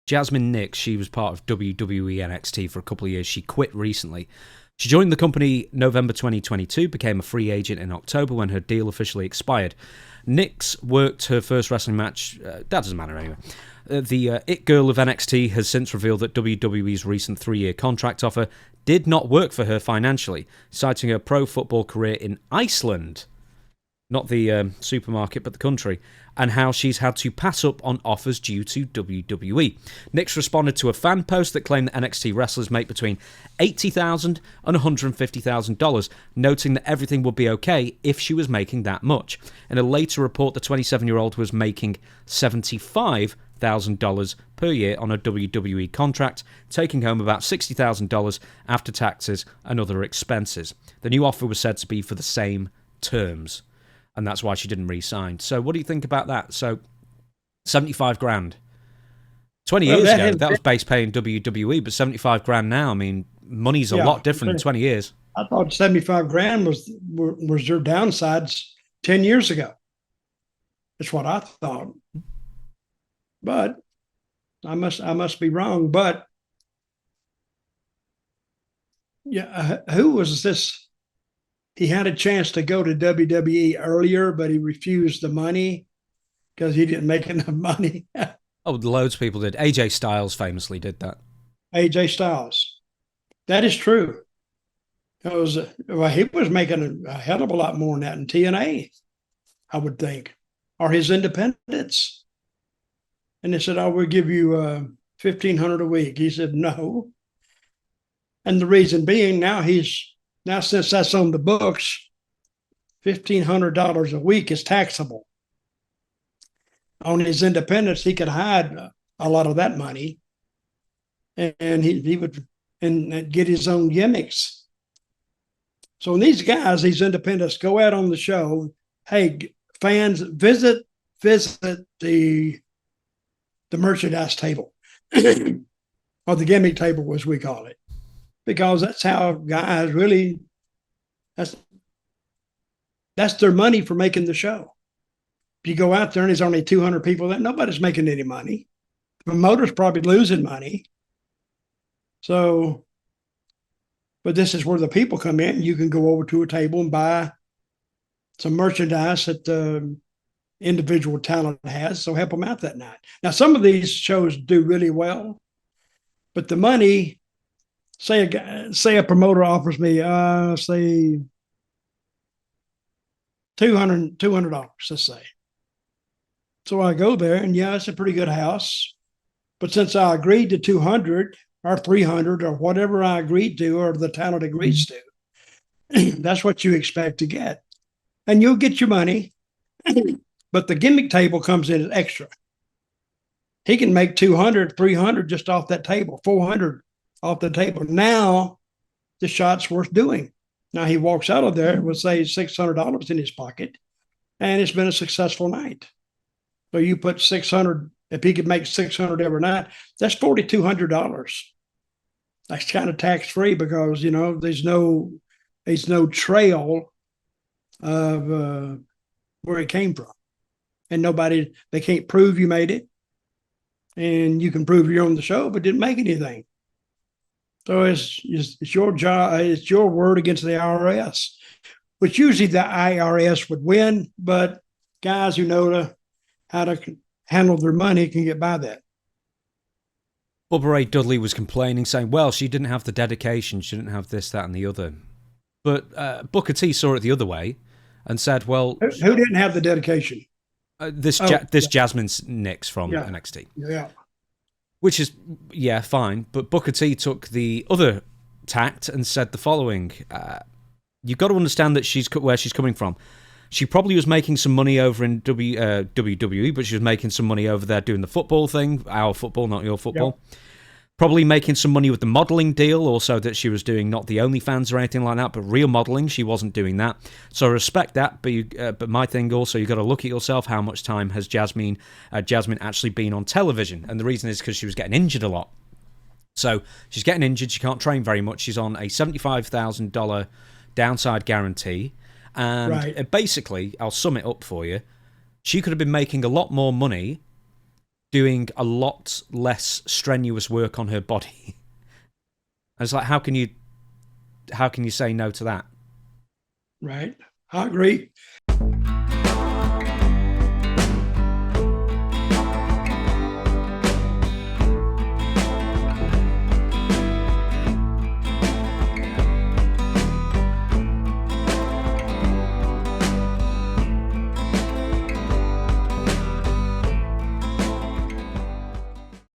Jasmine Nicks, she was part of WWE NXT for a couple of years. She quit recently. She joined the company November 2022, became a free agent in October when her deal officially expired. Nicks worked her first wrestling match. That doesn't matter anyway. The It Girl of NXT has since revealed that WWE's recent 3-year contract offer did not work for her financially, citing her pro football career in Iceland, not the supermarket, but the country, and how she's had to pass up on offers due to WWE. Nicks responded to a fan post that claimed that NXT wrestlers make between $80,000 and $150,000, noting that everything would be okay if she was making that much. In a later report, the 27-year-old was making $75,000 per year on a WWE contract, taking home about $60,000 after taxes and other expenses. The new offer was said to be for the same terms, and that's why she didn't re-sign. So what do you think about that? So 75 grand. 20 years ago, that was base pay in WWE, but 75 grand now, I mean, money's a lot different in 20 years. I thought 75 grand was their downsides 10 years ago. That's what I thought. But I must be wrong. But yeah, who was this? He had a chance to go to WWE earlier, but he refused the money because he didn't make enough money. Oh, loads of people did. AJ Styles famously did that. AJ Styles. That is true. He was making a hell of a lot more than that in TNA, I would think, or his independents. And they said, "Oh, we'll give you $1,500 a week." He said, "No." And the reason being, now since that's on the books, $1,500 a week is taxable. On his independence, he could hide a lot of that money, and he would get his own gimmicks. So when these independents go out on the show, hey, fans, visit the merchandise table, or the gimmick table, as we call it. Because that's how guys really, that's their money for making the show. If you go out there and there's only 200 people, that nobody's making any money. The promoter's probably losing money. So, but this is where the people come in. You can go over to a table and buy some merchandise that the individual talent has, so help them out that night. Now, some of these shows do really well, but the money, say a promoter offers me, say $200, let's say. So I go there, and yeah, it's a pretty good house. But since I agreed to 200 or 300 or whatever I agreed to, or the talent agrees to, that's what you expect to get. And you'll get your money, but the gimmick table comes in as extra. He can make 200, 300 just off that table, 400 off the table. Now the shot's worth doing. Now he walks out of there with, say, $600 in his pocket, and it's been a successful night. So you put 600, if he could make 600 every night, that's $4,200. That's kind of tax-free because, there's no trail of where it came from. And they can't prove you made it. And you can prove you're on the show, but didn't make anything. So it's your job, it's your word against the IRS, which usually the IRS would win, but guys who know how to handle their money can get by that. Bubba Ray Dudley was complaining, saying, well, she didn't have the dedication, she didn't have this, that, and the other. But Booker T saw it the other way and said, well... Who didn't have the dedication? This Jasmine Nicks from NXT. Yeah. Which is, fine. But Booker T took the other tact and said the following. You've got to understand that where she's coming from. She probably was making some money over in WWE, but she was making some money over there doing the football thing. Our football, not your football. Yep. Probably making some money with the modelling deal, also that she was doing not the OnlyFans or anything like that, but real modelling. She wasn't doing that. So I respect that, but my thing also, you've got to look at yourself. How much time has Jasmine actually been on television? And the reason is because she was getting injured a lot. So she's getting injured. She can't train very much. She's on a $75,000 downside guarantee. And basically, I'll sum it up for you. She could have been making a lot more money doing a lot less strenuous work on her body. And it's like, how can you say no to that? Right. I agree.